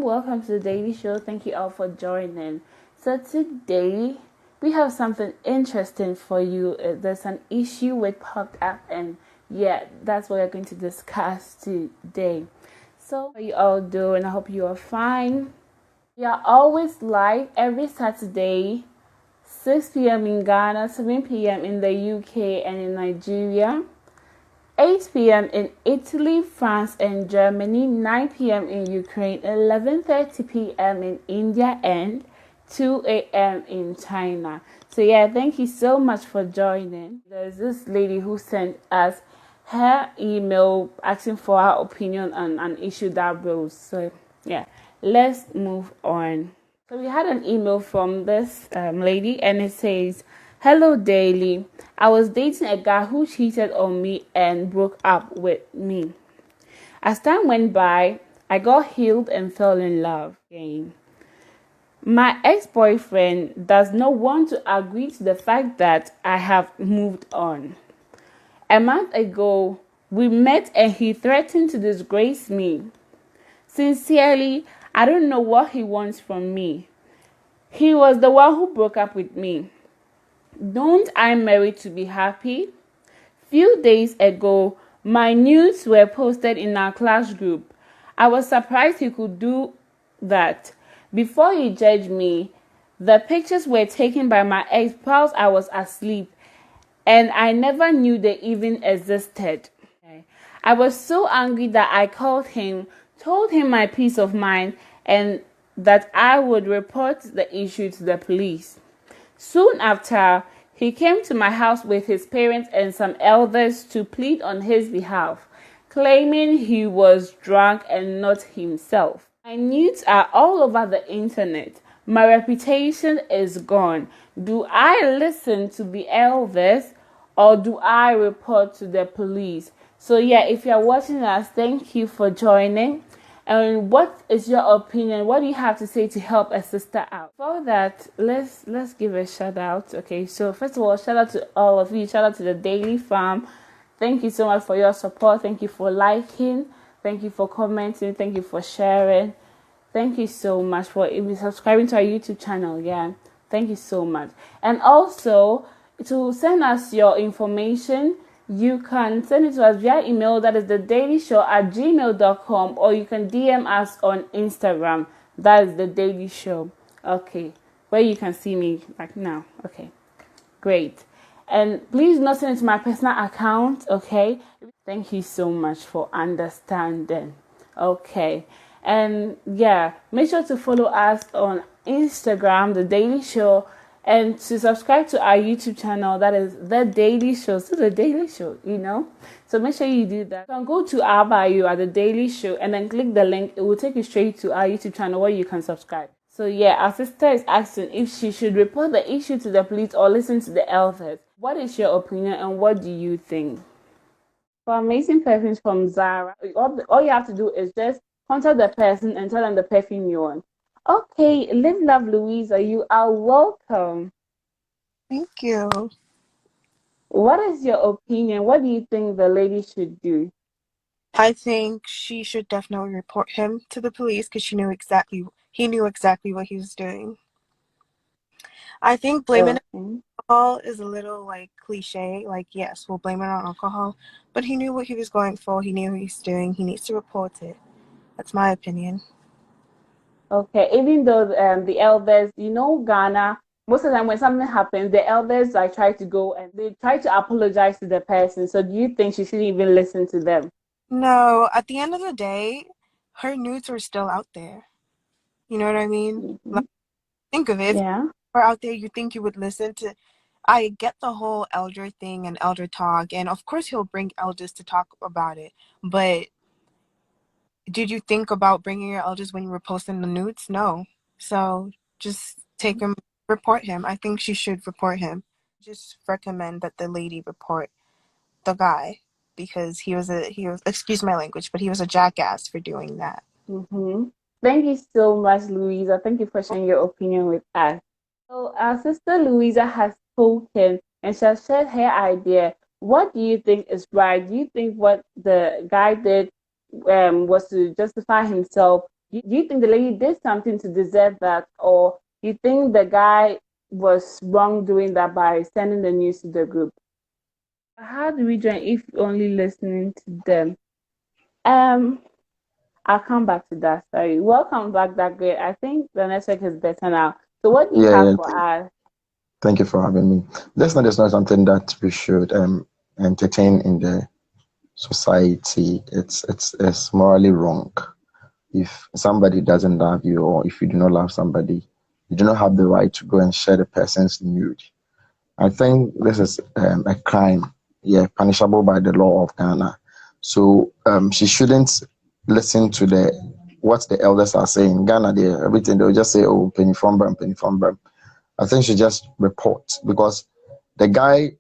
and welcome to the Daily Show. Thank you all for joining. So today we have something interesting for you. There's an issue with popped up, and yeah, that's what we're going to discuss today. So how you all doing? I hope you are fine. We are always live every Saturday, 6 p.m. in Ghana, 7 p.m. in the UK and in Nigeria, 8 p.m. in Italy, France, and Germany, 9 p.m. in Ukraine, 11:30 p.m. in India, and 2 a.m. in China. So yeah, thank you so much for joining. There's this lady who sent us her email asking for our opinion on an issue that rose. So yeah, let's move on. So we had an email from this lady, and it says, "Hello, Daily. I was dating a guy who cheated on me and broke up with me. As time went by, I got healed and fell in love again. My ex-boyfriend does not want to agree to the fact that I have moved on. A month ago, we met and he threatened to disgrace me. Sincerely, I don't know what he wants from me. He was the one who broke up with me. Don't I marry to be happy? Few days ago, my nudes were posted in our class group. I was surprised he could do that. Before he judged me, the pictures were taken by my ex whilst I was asleep, and I never knew they even existed. I was so angry that I called him, told him my peace of mind, and that I would report the issue to the police. Soon after, he came to my house with his parents and some elders to plead on his behalf, claiming he was drunk and not himself. My nudes are all over the internet. My reputation is gone. Do I listen to the elders or do I report to the police?" So yeah, if you're watching us, thank you for joining. And what is your opinion? What do you have to say to help a sister out? For that, let's give a shout out. Okay, so first of all, shout out to all of you. Shout out to the Daily Farm. Thank you so much for your support. Thank you for liking. Thank you for commenting. Thank you for sharing. Thank you so much for even subscribing to our YouTube channel. Yeah, thank you so much. And also, to send us your information, you can send it to us via email. That is thedailyshow@gmail.com, or you can DM us on Instagram. That is The Daily Show. Okay, where you can see me like now. Okay, great. And please not send it to my personal account. Okay, thank you so much for understanding. Okay, and yeah, make sure to follow us on Instagram, The Daily Show, and to subscribe to our YouTube channel. That is The Daily Show. So The Daily Show, So make sure you do that. You can go to our bio at The Daily Show and then click the link. It will take you straight to our YouTube channel where you can subscribe. So yeah, our sister is asking if she should report the issue to the police or listen to the elders. What is your opinion and what do you think? For amazing perfumes from Zara, all you have to do is just contact the person and tell them the perfume you want. Okay, Live Love Louisa, you are welcome. Thank you. What is your opinion? What do you think the lady should do? I think she should definitely report him to the police because he knew exactly what he was doing. I think blaming alcohol is a little cliche. Yes, we'll blame it on alcohol, but he knew what he was going for. He knew what he's doing. He needs to report it. That's my opinion. Okay, even though the elders, Ghana, most of the time when something happens, the elders try to go and they try to apologize to the person. So do you think she shouldn't even listen to them? No, at the end of the day, her nudes are still out there. You know what I mean? Mm-hmm. Think of it. Yeah. If we're out there, you think you would listen to. I get the whole elder thing and elder talk, and of course he'll bring elders to talk about it. But did you think about bringing your elders when you were posting the nudes? No. So just take him, report him. I think she should report him. Just recommend that the lady report the guy because he was excuse my language, but he was a jackass for doing that. Mm-hmm. Thank you so much, Louisa. Thank you for sharing your opinion with us. So our sister Louisa has spoken and she has shared her idea. What do you think is right? Do you think what the guy did was to justify himself? Do you think the lady did something to deserve that, or you think the guy was wrong doing that by sending the news to the group? How do we join if only listening to them? I'll come back to that. Sorry. Welcome back, that great. I think the network is better now. So what do you have for us? Thank you for having me. That's not something that we should entertain in the society. It's morally wrong. If somebody doesn't love you, or if you do not love somebody, you do not have the right to go and share the person's nude. I think this is a crime, punishable by the law of Ghana. So she shouldn't listen to what the elders are saying. In Ghana, everything they'll just say, "Oh, penny from Bram, penny from Bram." I think she just report, because the guy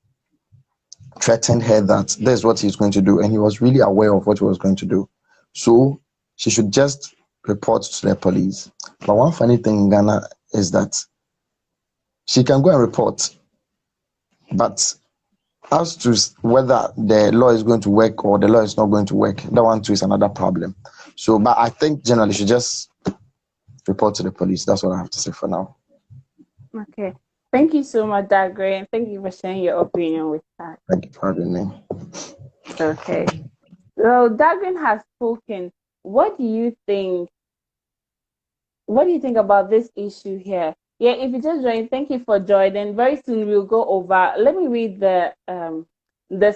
threatened her that that's what he's going to do, and he was really aware of what he was going to do. So she should just report to the police. But one funny thing in Ghana is that she can go and report, but as to whether the law is going to work or the law is not going to work, that one too is another problem. So, but I think generally she just report to the police. That's what I have to say for now. Okay. Thank you so much, Dagre, and thank you for sharing your opinion with us. Thank you for having me. Okay. So Davin has spoken. What do you think? What do you think about this issue here? Yeah, if you just joined, thank you for joining. Very soon we'll go over. Let me read the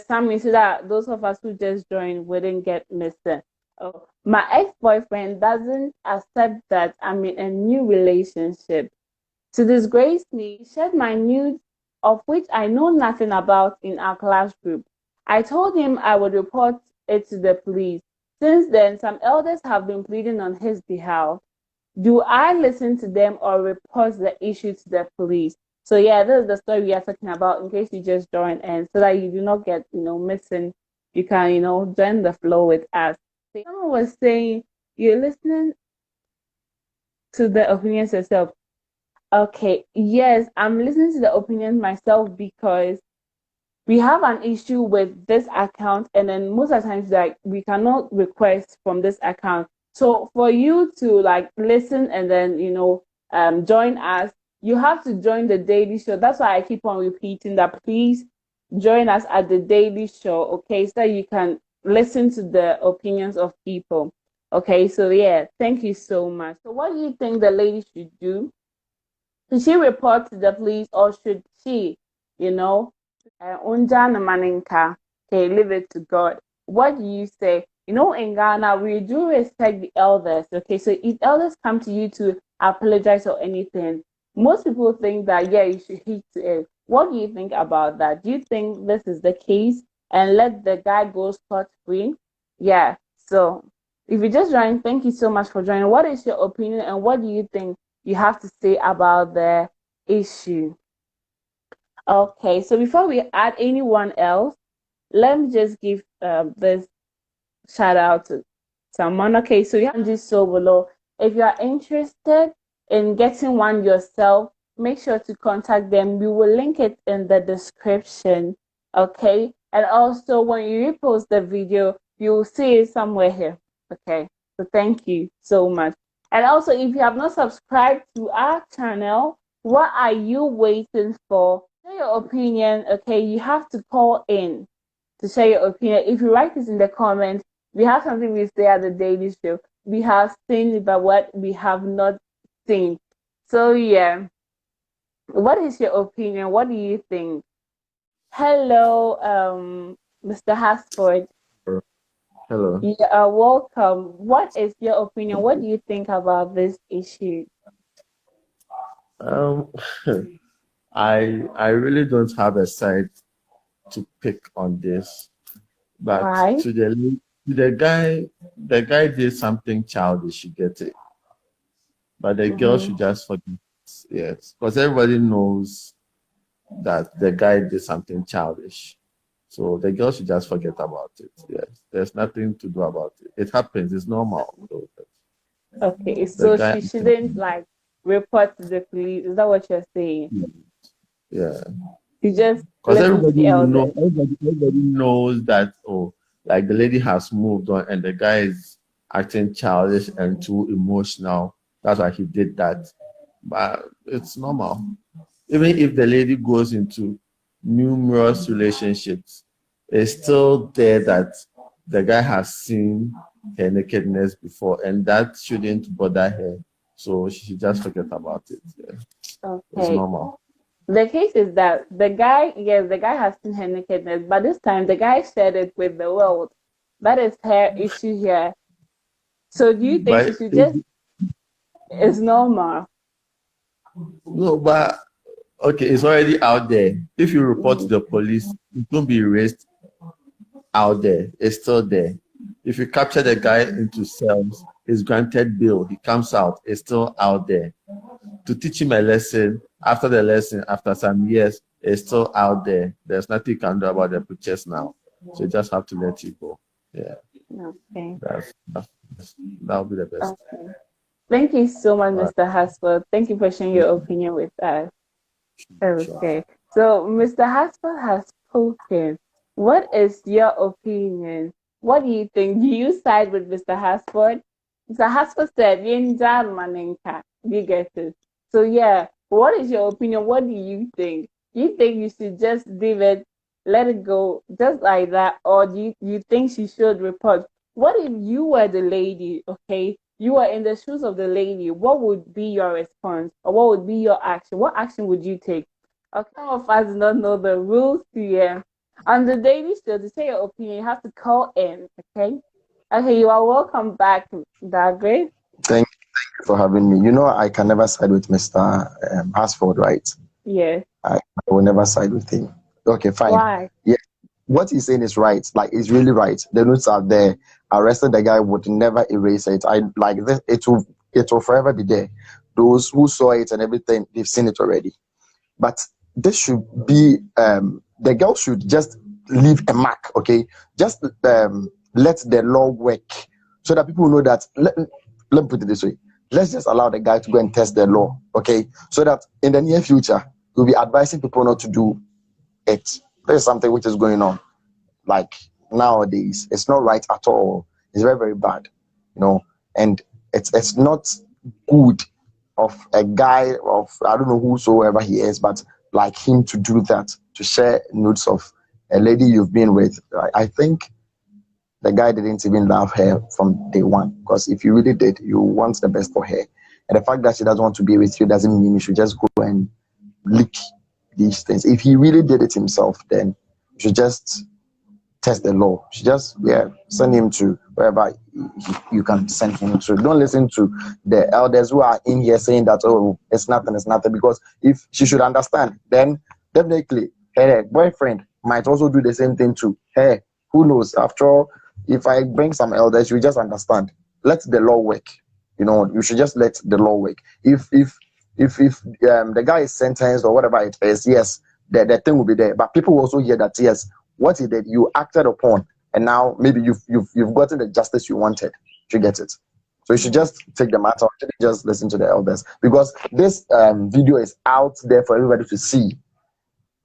summary so that those of us who just joined wouldn't get missing. Oh, my ex-boyfriend doesn't accept that I'm in a new relationship. To disgrace me, he shared my nudes, of which I know nothing about, in our class group. I told him I would report it to the police. Since then, some elders have been pleading on his behalf. Do I listen to them or report the issue to the police? So yeah, this is the story we are talking about, in case you just joined, and so that you do not get missing, you can join the flow with us. Someone was saying you're listening to the opinions yourself. Okay, yes, I'm listening to the opinion myself because we have an issue with this account, and then most of the times, like, we cannot request from this account. So for you to listen and then join us, you have to join the DaEhly Show. That's why I keep on repeating that. Please join us at the DaEhly Show, okay, so that you can listen to the opinions of people. Okay, so yeah, thank you so much. So what do you think the lady should do? Should she report to the police, or should she, unja na maninka, okay, leave it to God? What do you say? In Ghana, we do respect the elders, okay? So if elders come to you to apologize or anything, most people think that, yeah, you should heed to it. What do you think about that? Do you think this is the case and let the guy go scot-free? Yeah, so if you just joined, thank you so much for joining. What is your opinion, and what do you think you have to say about the issue? Okay, so before we add anyone else, let me just give this shout out to someone. Okay, so you have this so below. If you are interested in getting one yourself, make sure to contact them. We will link it in the description. Okay, and also when you repost the video, you will see it somewhere here. Okay, so thank you so much. And also, if you have not subscribed to our channel, what are you waiting for? Share your opinion. Okay, you have to call in to share your opinion. If you write this in the comments, we have something we say at the DaEhly Show. We have seen, but what we have not seen. So yeah, what is your opinion? What do you think? Hello, Mr. Haspel. Hello. You are welcome. What is your opinion? What do you think about this issue? Um, I really don't have a side to pick on this, but Why? to the guy did something childish. You get it, but the girl should just forget. Yes, because everybody knows that the guy did something childish. So the girl should just forget about it. Yes, there's nothing to do about it. It happens. It's normal. So Okay, the so guy, she shouldn't report to the police. Is that what you're saying? yeah. You just Because listen to the elders. everybody knows that, oh, like the lady has moved on and the guy is acting childish and too emotional. That's why he did that. But it's normal. Even if the lady goes into numerous relationships, it's still there that the guy has seen her nakedness before, and that shouldn't bother her. So she should just forget about it. Yeah. It's Okay. normal. The case is that the guy, yes, the guy has seen her nakedness, but this time the guy shared it with the world. That is her issue here. So do you think she But should just, it's normal? no, but okay, it's already out there. If you report to Mhm. the police, it won't be erased out there. It's still there. If you capture the guy into cells, he's granted bail. He comes out. It's still out there. To teach him a lesson, after the lesson, after some years, it's still out there. There's nothing you can do about the pictures now. So you just have to let it go. Yeah, Okay. that'll be the best. Okay. Thank you so much, All right, Mr. Haspel. Thank you for sharing your opinion with us. sure. Okay. So Mr. Haspel has spoken. What is your opinion? What do you think? Do you side with Mr. Haspel? Mr. Haspel said, "Yenja maninka." Do you get it? So yeah, what is your opinion? What do you think? You think you should just leave it, let it go, just like that, or do you think she should report? What if you were the lady? Okay, you were in the shoes of the lady. What would be your response, or what would be your action? What action would you take? Okay, some of us do not know the rules here. On the daily show, to say your opinion, you have to call in. Okay. Okay, you are welcome back, Davin. Thank you for having me. You know, I can never side with Mr. Hasford, right? Yes. I will never side with him. Okay, fine. Why? Yeah, what he's saying is right. Like, it's really right. The notes are there. Arresting the guy would never erase it. I like this. It will forever be there. Those who saw it and everything, they've seen it already. But this should be the girl should just leave a mark. Okay, just let the law work so that people know that. Let me put it this way. Let's just allow the guy to go and test the law. Okay, so that in the near future we'll be advising people not to do it. There's something which is going on. Like nowadays, it's not right at all. It's very, very bad, you know, and it's not good of a guy of, I don't know whosoever he is, but like him to do that, to share notes of a lady you've been with. I think the guy didn't even love her from day one, because if you really did, you want the best for her. And the fact that she doesn't want to be with you doesn't mean you should just go and leak these things. If he really did it himself, then you should just test the law. You should just send him to wherever you can send him to. Don't listen to the elders who are in here saying that, oh, it's nothing, because if she should understand, then definitely her boyfriend might also do the same thing too. Hey, who knows? After all, if I bring some elders, you just understand. Let the law work. You know, you should just let the law work. If the guy is sentenced or whatever it is, yes, the thing will be there. But people will also hear that, yes, what he did, you acted upon, and now maybe you've gotten the justice you wanted. You get it. So you should just take the matter, just listen to the elders, because this video is out there for everybody to see.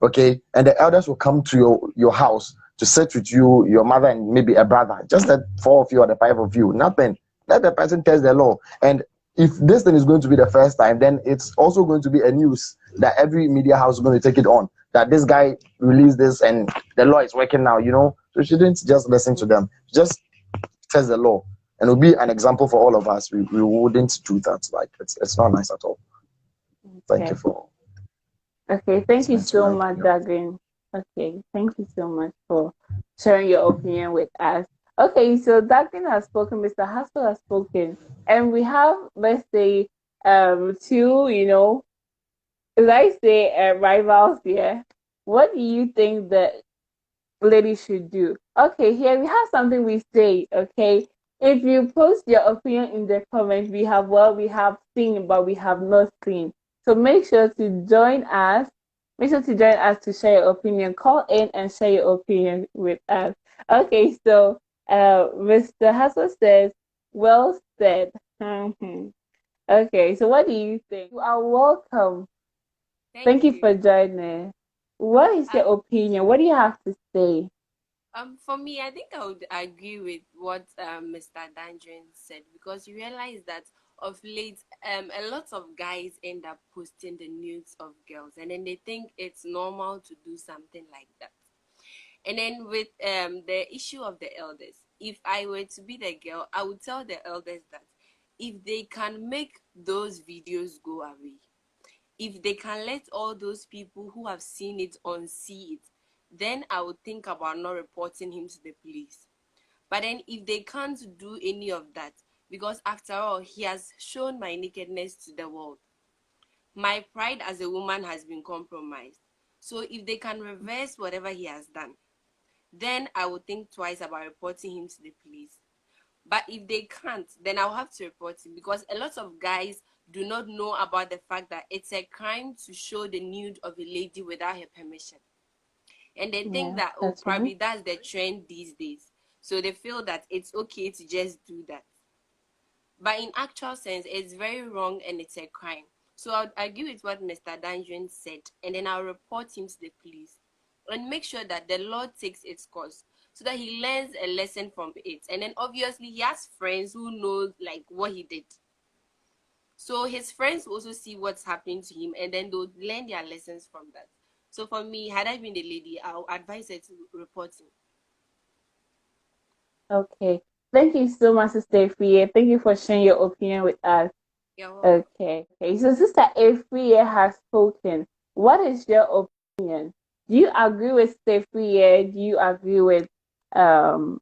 Okay, and the elders will come to your house to sit with you, your mother, and maybe a brother. Just the four of you or the five of you. Nothing. Let the person test the law. And if this thing is going to be the first time, then it's also going to be a news that every media house is going to take it on. That this guy released this and the law is working now. You know, so you shouldn't just listen to them. Just test the law, and it'll be an example for all of us. We wouldn't do that. Like it's not nice at all. Thank you Okay. for Okay. Thank you listening to so my much, opinion. Davin. Okay. Thank you so much for sharing your opinion with us. Okay. So Davin has spoken. Mr. Haspel has spoken, and we have, let's say, two, as I say, rivals here. What do you think the lady should do? Okay, here we have something we say. Okay, if you post your opinion in the comment, we have seen, but we have not seen. So make sure to join us. Make sure to join us to share your opinion. Call in and share your opinion with us. Okay, so Mr. Hassel says, well said. Mhm. Okay, so what do you think? You are welcome. Thank you for joining. What is your opinion? What do you have to say? For me, I think I would agree with what Mr. Dandrin said, because you realize that of late, a lot of guys end up posting the nudes of girls, and then they think it's normal to do something like that. And then with the issue of the elders, if I were to be the girl, I would tell the elders that if they can make those videos go away, if they can let all those people who have seen it unsee it, then I would think about not reporting him to the police. But then if they can't do any of that, because after all, he has shown my nakedness to the world, my pride as a woman has been compromised. So if they can reverse whatever he has done, then I would think twice about reporting him to the police. But if they can't, then I'll have to report him, because a lot of guys do not know about the fact that it's a crime to show the nude of a lady without her permission. And they think that, oh, probably that's the trend these days. So they feel that it's okay to just do that. But in actual sense, it's very wrong and it's a crime. So I'll agree with what Mr. Danjun said, and then I'll report him to the police and make sure that the law takes its course, so that he learns a lesson from it. And then obviously he has friends who know like what he did. So his friends also see what's happening to him, and then they'll learn their lessons from that. So for me, had I been the lady, I'll advise her to report him. Okay. Thank you so much, Sister Efriye. Thank you for sharing your opinion with us. Okay. So Sister Efriye has spoken. What is your opinion? Do you agree with Sister Efriye? Do you agree with Mr.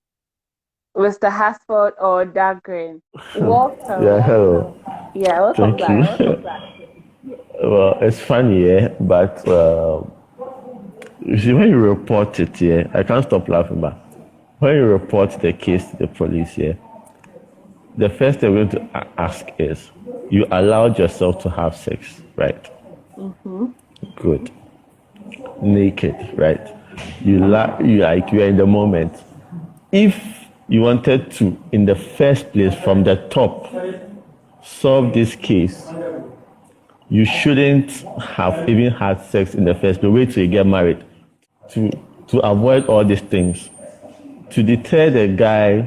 Haspel or Davin? Welcome. Yeah, hello. Yeah, welcome back. Well, it's funny, yeah, but you see, when you report it, yeah, I can't stop laughing, but when you report the case to the police, yeah, the first thing we're going to ask is, you allowed yourself to have sex, right? Mm-hmm. Good. Naked, right? You're in the moment. If you wanted to, in the first place, from the top, solve this case, you shouldn't have even had sex in the first place. Wait till you get married. To avoid all these things, to deter the guy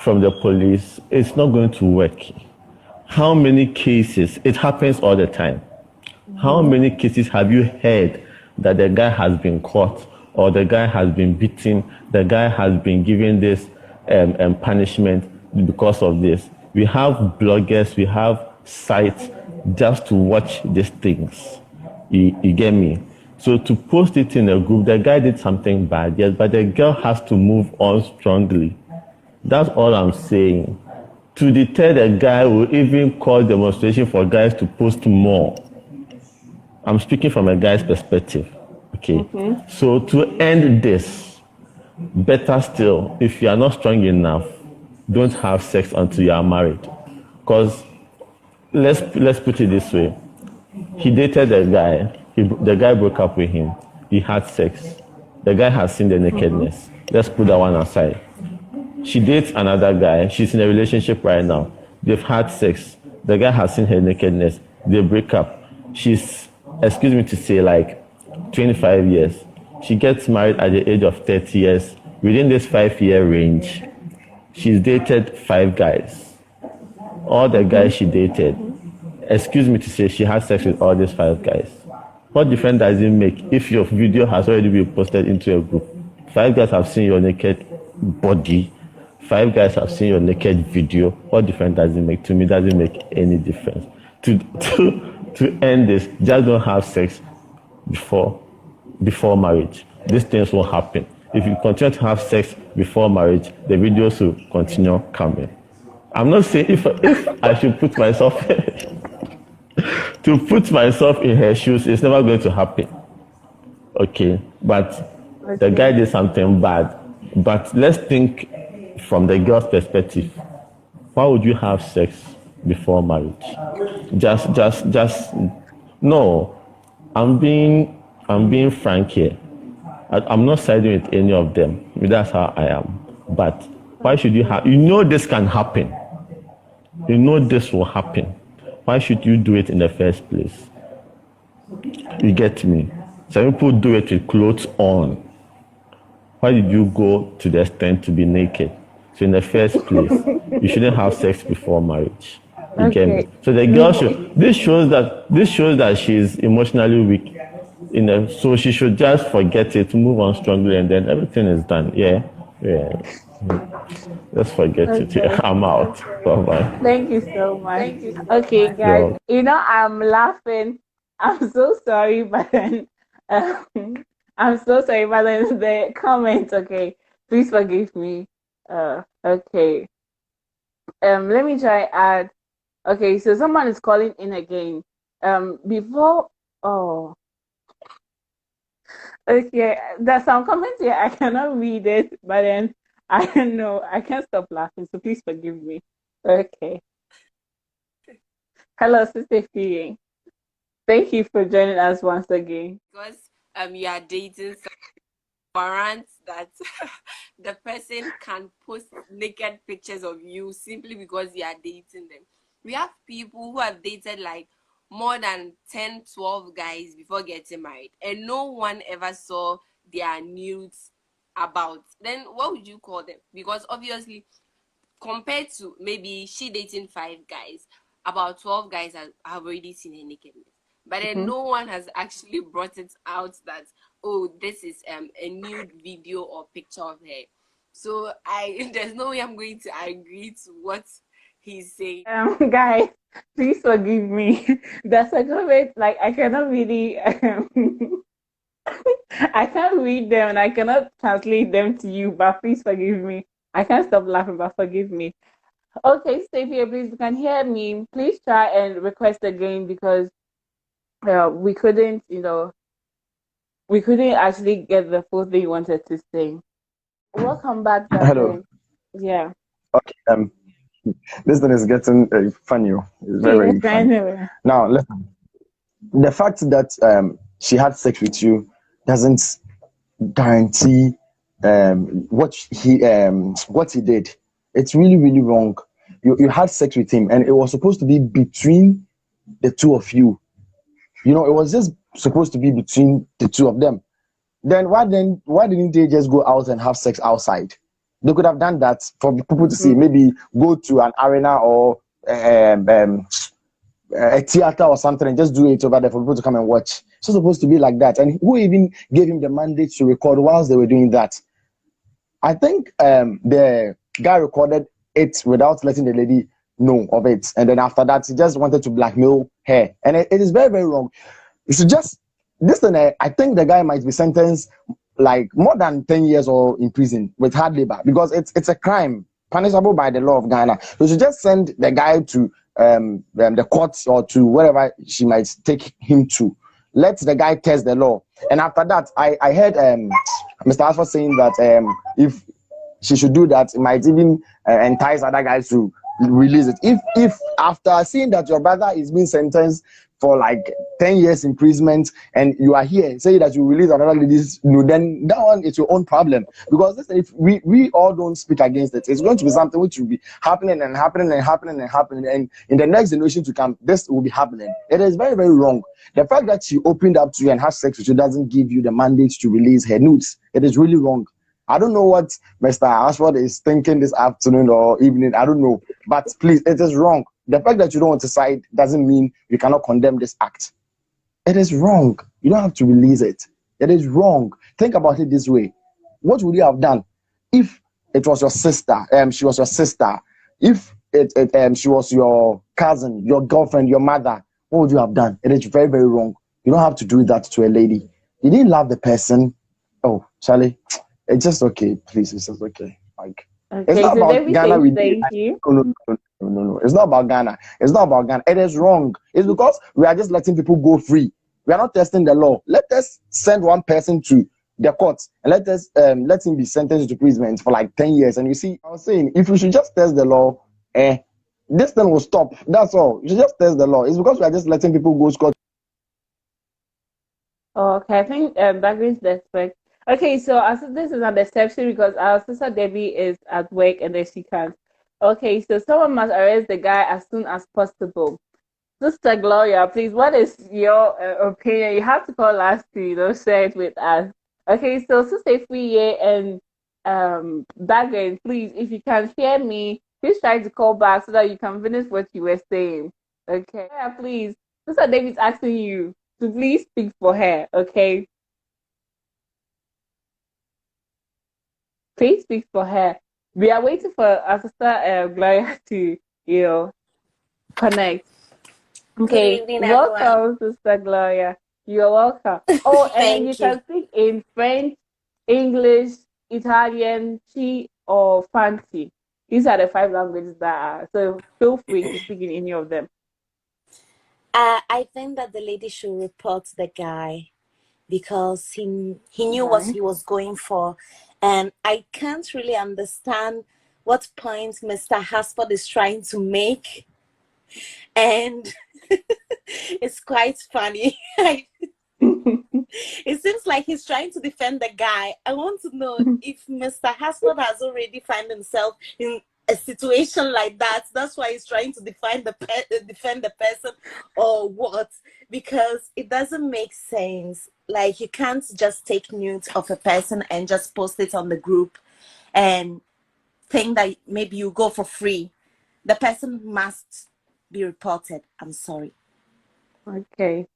from the police, it's not going to work. How many cases, it happens all the time. How many cases have you heard that the guy has been caught, or the guy has been beaten, the guy has been given this punishment because of this? We have bloggers, we have sites just to watch these things. You get me? So to post it in a group, the guy did something bad, yes, but the girl has to move on strongly. That's all I'm saying. To deter the guy will even cause demonstration for guys to post more. I'm speaking from a guy's perspective. Okay. Mm-hmm. So to end this, better still, if you are not strong enough, don't have sex until you are married. Because let's put it this way. He dated the guy. The guy broke up with him. He had sex. The guy has seen the nakedness. Mm-hmm. Let's put that one aside. She dates another guy. She's in a relationship right now. They've had sex. The guy has seen her nakedness. They break up. She's, excuse me to say, like 25 years. She gets married at the age of 30 years. Within this 5-year range, she's dated 5 guys. All the guys she dated, excuse me to say, she had sex with all these 5 guys. What difference does it make if your video has already been posted into a group? 5 guys have seen your naked body. 5 guys have seen your naked video. What difference does it make? To me, it doesn't make any difference. To end this, just don't have sex before marriage. These things won't happen. If you continue to have sex before marriage, the videos will continue coming. I'm not saying if I should put myself to put myself in her shoes, it's never going to happen. Okay, but the guy did something bad. But let's think from the girl's perspective. Why would you have sex before marriage? Just no. I'm being frank here. I'm not siding with any of them. That's how I am. But why should you have? You know this can happen. You know this will happen. Why should you do it in the first place? You get me? Some people do it with clothes on. why did you go to the extent to be naked? So in the first place, you shouldn't have sex before marriage. You get me? Okay. So the girl should. This shows that she's emotionally weak. So she should just forget it, move on strongly, and then everything is done. Yeah. Just forget it. Yeah. Okay. I'm out. Bye bye. Thank you so much. Okay, guys. Yo. I'm laughing. I'm so sorry, but then um, I'm so sorry, but then the comment. Okay, please forgive me. Okay. Let me try add. Okay, so someone is calling in again. Before. Oh. Okay, there's some comments here. I cannot read it, but then I don't know. I can't stop laughing, so please forgive me. Okay. Hello, Sister Fee. Thank you for joining us once again. Because you are dating warrants that the person can post naked pictures of you simply because you are dating them. We have people who have dated like more than 10, 12 guys before getting married, and no one ever saw their nudes about. Then what would you call them? Because obviously, compared to maybe she dating 5 guys, about 12 guys have already seen her nakedness. But then no one has actually brought it out that, oh, this is a nude video or picture of her. So there's no way I'm going to agree to what he's saying. Guys, please forgive me. That's a comment like I cannot really I can't read them and I cannot translate them to you, but please forgive me. I can't stop laughing, but forgive me. Okay, stay here, please. You can hear me. Please try and request again because we couldn't, we couldn't actually get the full thing you wanted to say. Welcome back, Hello. Davin. Yeah. Okay. This thing is getting funny. It's very, very funny. Anyway. Now, listen. The fact that she had sex with you doesn't guarantee what he did. It's really, really wrong. You had sex with him, and it was supposed to be between the two of you. It was just supposed to be between the two of them. Then why didn't they just go out and have sex outside? They could have done that for people to see. Maybe go to an arena or a theater or something and just do it over there for people to come and watch. It's not supposed to be like that. And who even gave him the mandate to record whilst they were doing that? I think the guy recorded it without letting the lady know of it. And then after that, he just wanted to blackmail her. And it is very, very wrong. You should just, I think the guy might be sentenced like more than 10 years or in prison with hard labor because it's a crime punishable by the law of Ghana. So you should just send the guy to the courts or to wherever she might take him to. Let the guy test the law. And after that, I heard Mr. Asford saying that if she should do that, it might even entice other guys to release it. If after seeing that your brother is being sentenced for like 10 years imprisonment and you are here say that you release another lady's nude, then that one is your own problem. Because listen, if we all don't speak against it, it's going to be something which will be happening and happening and happening and happening, and in the next generation to come, this will be happening. It is very, very wrong. The fact that she opened up to you and has sex with you doesn't give you the mandate to release her nudes. It is really wrong. I don't know what Mr. Ashford is thinking this afternoon or evening. I don't know. But please, it is wrong. The fact that you don't want to side doesn't mean you cannot condemn this act. It is wrong. You don't have to release it. It is wrong. Think about it this way. What would you have done if it was your sister? She was your sister. If she was your cousin, your girlfriend, your mother, what would you have done? It is very, very wrong. You don't have to do that to a lady. You didn't love the person. Oh, Charlie. It's just okay, please. It's just okay. Like it's not so about Ghana. Thank you. No. It's not about Ghana. It's not about Ghana. It is wrong. It's because we are just letting people go free. We are not testing the law. Let us send one person to the court and let us let him be sentenced to prison for like 10 years. And you see, I was saying if we should just test the law, this thing will stop. That's all. You should just test the law. It's because we are just letting people go scot. Okay, I think that brings the respect. Okay, so this is an exception because our sister Debbie is at work and then she can't. Okay, so someone must arrest the guy as soon as possible. Sister Gloria, please, what is your opinion? You have to call us to, share it with us. Okay, so Sister Free and Dagan, please, if you can hear me, please try to call back so that you can finish what you were saying. Okay, yeah, please. Sister David's asking you to please speak for her. Okay, please speak for her. We are waiting for our sister Gloria to, you know, connect. Good Okay, evening, everyone. welcome, Sister Gloria. You're welcome. Oh, and then you Thank you. can speak in French, English, Italian, Chi, or Fancy. These are the 5 languages that are. So feel free to speak in any of them. I think that the lady should report the guy because he knew what Right. he was going for, and I can't really understand what point Mr. Haspel is trying to make, and it's quite funny. It seems like he's trying to defend the guy. I want to know if Mr. Haspel has already found himself in a situation like that. That's why he's trying to defend the person, or what? Because it doesn't make sense. Like, you can't just take nudes of a person and just post it on the group and think that maybe you go for free. The person must be reported. I'm sorry. Okay.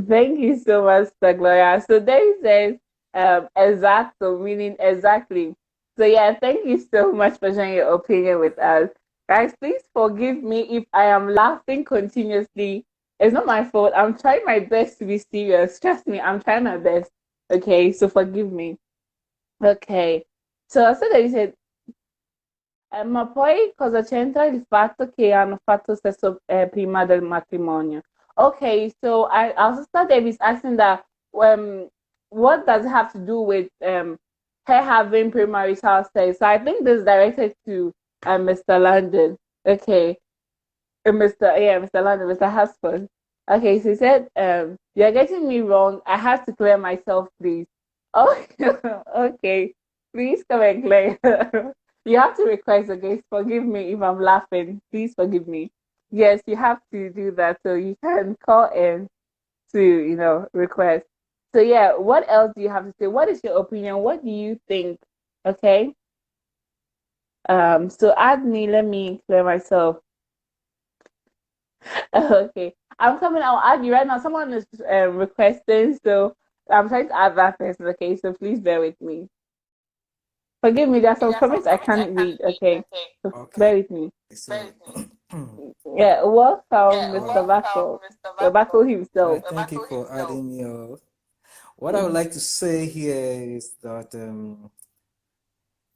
Thank you so much, Sister Gloria. So there says exacto, meaning exactly. So yeah, thank you so much for sharing your opinion with us. Guys, please forgive me if I am laughing continuously. It's not my fault. I'm trying my best to be serious. Trust me, I'm trying my best. Okay, so forgive me. Okay. So I said that you said ma poi cosa c'entra il fatto che hanno fatto sesso prima del matrimonio? Okay, so I also thought Davis asking that what does it have to do with her having premarital sex? So I think this is directed to Mr. London. Okay, Mr. London, Mr. Haspel. Okay, so he said you're getting me wrong. I have to clear myself, please. Oh, okay. Please come and clear. You have to request, okay? Forgive me if I'm laughing. Please forgive me. Yes, you have to do that. So you can call in to, request. So yeah, what else do you have to say? What is your opinion? What do you think? Okay. So add me, let me clear myself. Okay. I'm coming, I'll add you right now. Someone is requesting, so I'm trying to add that person, okay? So please bear with me. Forgive me, there are some comments I can't read, okay? So bear Okay. with me. So, Yeah, welcome, Mr. well, Bako. The Bako himself. thank you for adding your. What I would like to say here is that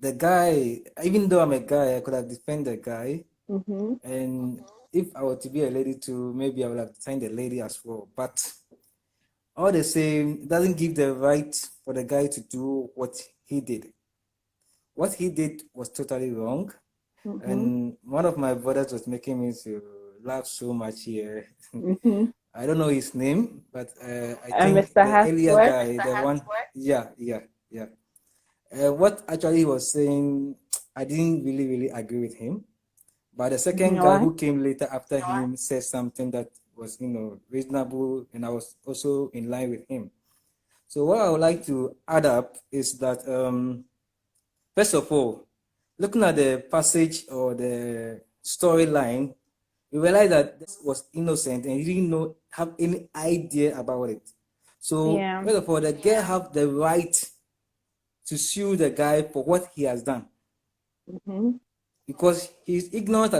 the guy, even though I'm a guy, I could have defended the guy. Mm-hmm. And if I were to be a lady too, maybe I would have defended the lady as well. But all the same, it doesn't give the right for the guy to do what he did. What he did was totally wrong. Mm-hmm. And one of my brothers was making me to laugh so much here. Mm-hmm. I don't know his name, but I And think Mr. the earlier Hasworth. guy, the one, yeah, yeah, yeah. What actually he was saying, I didn't really agree with him. But the second guy Why? who came later after him said something that was, reasonable, and I was also in line with him. So what I would like to add up is that, first of all, looking at the passage or the storyline, we realize that this was innocent and he didn't have any idea about it. So Yeah. first of all, the girl have the right to sue the guy for what he has done Mm-hmm. because she's ignorant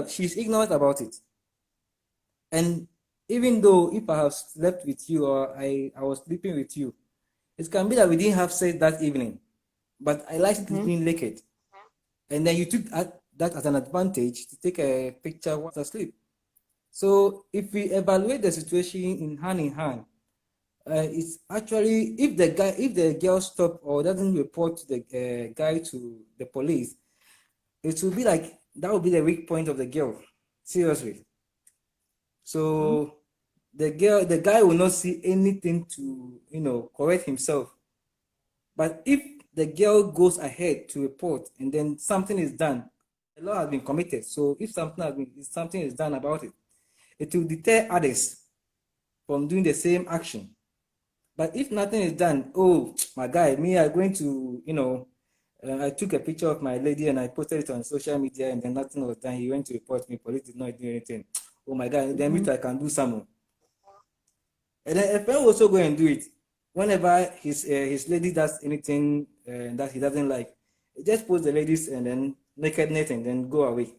about it. And even though if I have slept with you or I was sleeping with you, it can be that we didn't have sex that evening, but I like Mm-hmm. sleeping naked. And then you took that as an advantage to take a picture while asleep. So if we evaluate the situation in hand, it's actually if the girl stop or doesn't report the guy to the police, it will be like that will be the weak point of the girl. Seriously. Mm-hmm. So the guy will not see anything to correct himself. But if the girl goes ahead to report and then something is done, the law has been committed. So if something is done about it, it will deter others from doing the same action. But if nothing is done, oh my guy, me, I'm going to, I took a picture of my lady and I posted it on social media, and then nothing was done. He went to report me. Police did not do anything. Oh my God, then I can do some. And then a friend will also go and do it. Whenever his lady does anything that he doesn't like, he just post the ladies and then nakedness and then go away.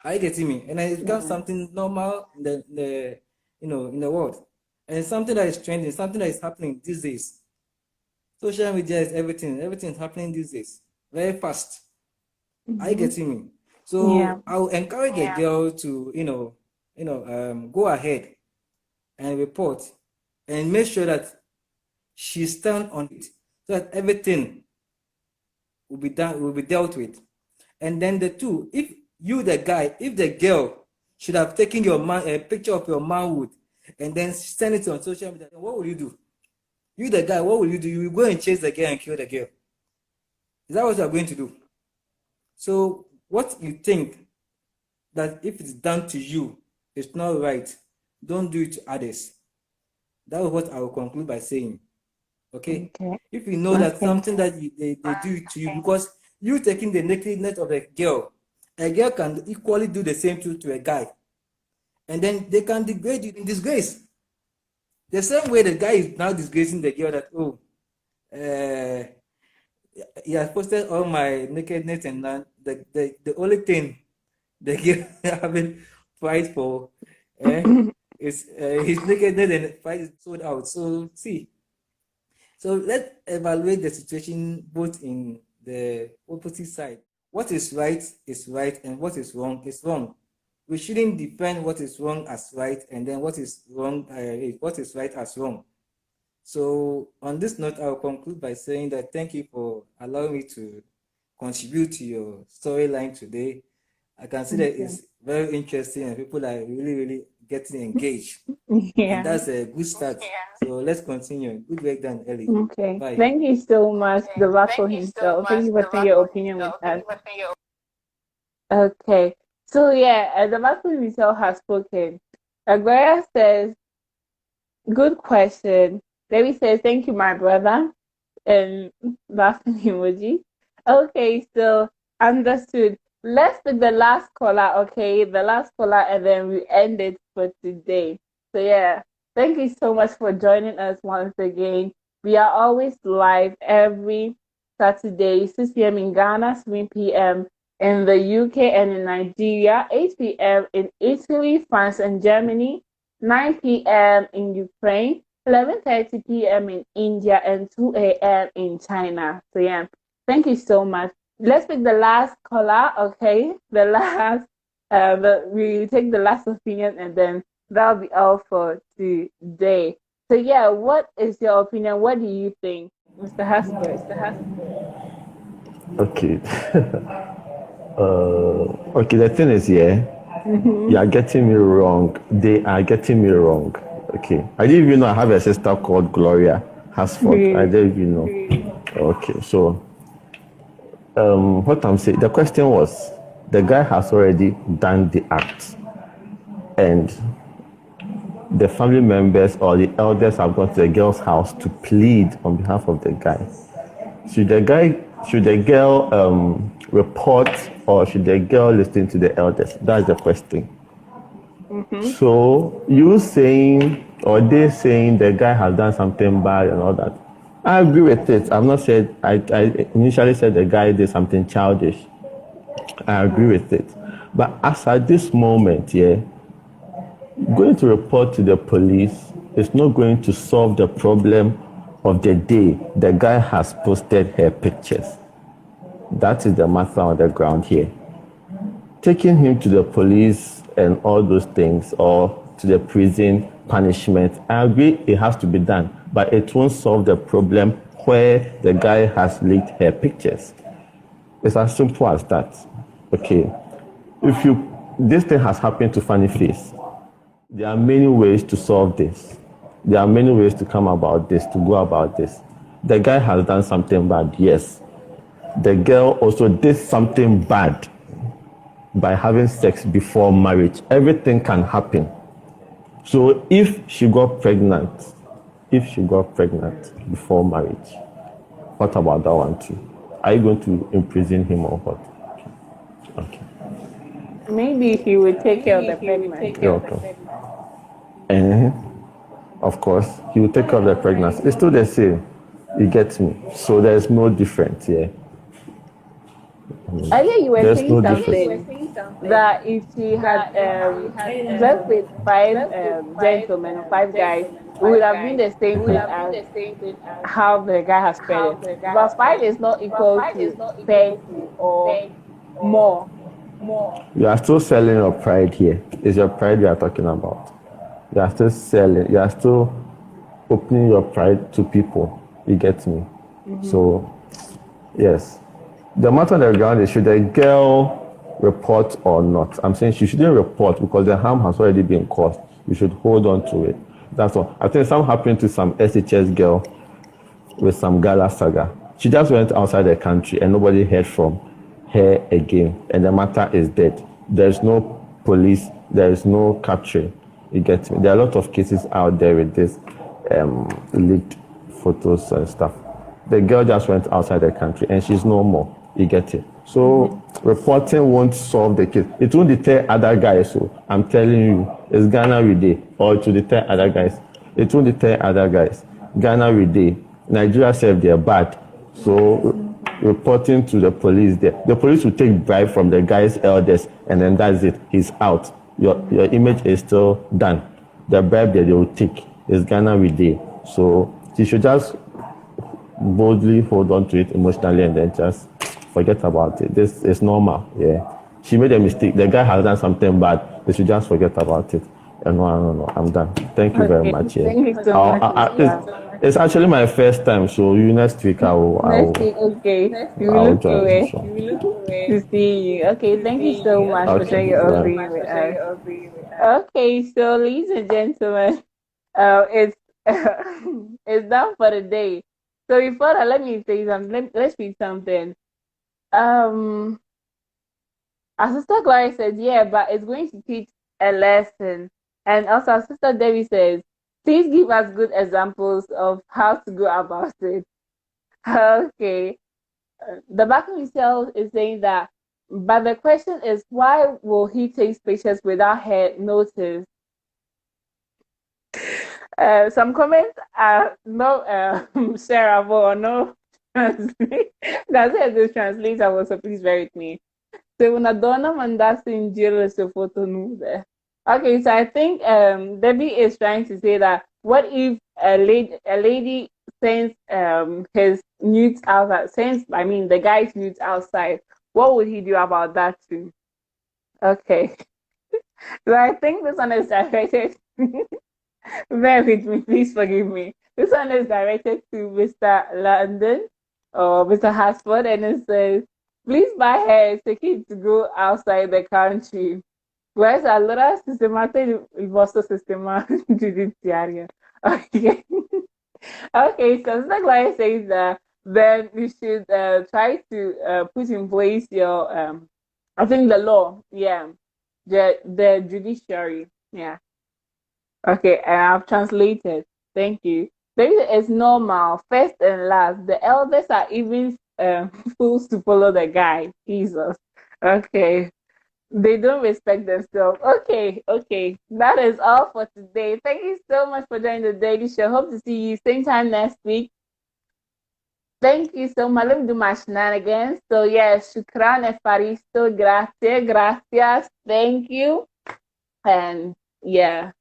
Are you getting me? And then it becomes something normal in the world. And it's something that is trending, something that is happening these days. Social media is everything. Everything is happening these days. Very fast. Are you getting me? So I will encourage a girl to, go ahead and report and make sure that she stands on it so that everything will be done, will be dealt with. And then the two, if the girl should have taken a picture of your manhood and then send it on social media, what will you do? You, the guy, what will you do? You will go and chase the girl and kill the girl. Is that what you are going to do? So what you think that if it's done to you, it's not right, don't do it to others. That is what I will conclude by saying. Okay? If you know that something that they do it to you, because you taking the nakedness of a girl can equally do the same to a guy. And then they can degrade you in disgrace. The same way the guy is now disgracing the girl that, he has posted all my nakedness, and the only thing the girl haven't priced for is his nakedness, and the price is sold out. So let's evaluate the situation both in the opposite side. What is right, and what is wrong is wrong. We shouldn't defend what is wrong as right, and then what is wrong, what is right as wrong. So on this note, I'll conclude by saying that thank you for allowing me to contribute to your storyline today. I can see that it's very interesting and people are really, really getting engaged. And that's a good start. So let's continue. Good work done, Ellie. Okay. Bye. Thank you so much, the Russell himself. Thank you for sharing your opinion with us. Okay. So the Russell himself has spoken. Aguera says, good question. David says, thank you, my brother. And laughing emoji. Okay, so understood. Let's pick the last caller, okay? The last caller, and then we end it for today. So thank you so much for joining us once again. We are always live every Saturday, 6 p.m. in Ghana, 7 p.m. in the UK and in Nigeria, 8 p.m. in Italy, France, and Germany, 9 p.m. in Ukraine, 11:30 p.m. in India, and 2 a.m. in China. So thank you so much. Let's pick the last caller, okay? The last, we take the last opinion, and then that'll be all for today. So what is your opinion? What do you think, Mr. Haspel? Okay. Okay, the thing is, you are getting me wrong. They are getting me wrong. Okay. I didn't even know I have a sister called Gloria Haspel. Really? I didn't even know. Okay, so what I'm saying, the question was, the guy has already done the act, and the family members or the elders have gone to the girl's house to plead on behalf of the guy. Should the girl report, or should the girl listen to the elders? That's the question. So you saying, or they saying the guy has done something bad and all that, I agree with it. I've not said, I initially said the guy did something childish. I agree with it. But as at this moment, going to report to the police is not going to solve the problem of the day the guy has posted her pictures. That is the matter on the ground here. Taking him to the police and all those things, or to the prison punishment, I agree it has to be done, but it won't solve the problem where the guy has leaked her pictures. It's as simple as that. Okay. This thing has happened to Funny Face. There are many ways to solve this. There are many ways to come about this, to go about this. The guy has done something bad, yes. The girl also did something bad by having sex before marriage. Everything can happen. So if she got pregnant if she got pregnant before marriage, what about that one too? Are you going to imprison him or what? Okay. Maybe he would take care of the pregnancy. Okay. And of course, he will take care of the pregnancy. It's still the same. You get me? So there's no difference here. Earlier you were There's saying no something difference. that if she had slept with five gentlemen or five guys, it would have been the same thing as how the guy has spread it. But five is not equal to 30 or more. You are still selling your pride here. It's your pride we are talking about. You are still selling. You are still opening your pride to people. You get me? So, yes. The matter on the ground is, should the girl report or not? I'm saying she shouldn't report because the harm has already been caused. You should hold on to it. That's all. I think something happened to some SHS girl with some gala saga. She just went outside the country and nobody heard from her again. And the matter is dead. There's no police. There is no capturing. You get me? There are a lot of cases out there with this leaked photos and stuff. The girl just went outside the country and she's no more. You get it? So reporting won't solve the case. It won't deter other guys. So I'm telling you, it's Ghana with day, or it will deter other guys. It won't deter other guys. Ghana with day. Nigeria said they're bad. So reporting to the police there. The police will take bribe from the guy's elders and then that's it. He's out. Your image is still done. The bribe that they will take is Ghana with day. So you should just boldly hold on to it emotionally and then just forget about it. This is normal. Yeah. She made a mistake. The guy has done something bad. They should just forget about it. No, I'm done. Thank you very much. Yeah. Thank you so much. It's actually my first time, so next week Next week, okay. We will look away to see you. Okay, thank you so much for sharing your opinion with us. Okay, so ladies and gentlemen, it's it's done for the day. So before that, let me say something. Let's read something. Our sister Gloria says, yeah, but it's going to teach a lesson. And also our sister Debbie says, please give us good examples of how to go about it. Okay. The back of himself is saying that, but the question is, why will he take pictures without her notice? Some comments are no shareable or no translate. That's it, the translator was, so please bear with me. So una donna mandasse in giro le sue foto nude. Okay, so I think Debbie is trying to say that what if a lady sends his nudes outside, the guy's nudes outside, what would he do about that too? Okay. So I think this one is directed bear with me, please forgive me. This one is directed to Mr. London or Mr. Haspel, and it says, please buy her a ticket to go outside the country. Whereas allora sistemate il vostro sistema giudiziario. Okay. Okay, so Mr. Glide says that then you should try to put in place your I think the law, yeah. The judiciary. Yeah. Okay, and I've translated. Thank you. It's normal. First and last, the elders are even fools to follow the guy. Jesus. Okay. They don't respect themselves. Okay. That is all for today. Thank you so much for joining the DaEhly Show. Hope to see you same time next week. Thank you so much. Let me do my shenanigans. So yes, shukran efaristo, gracias, thank you. And yeah,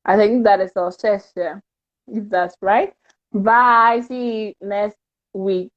I think that is all. Share, if that's right. Bye. See you next week.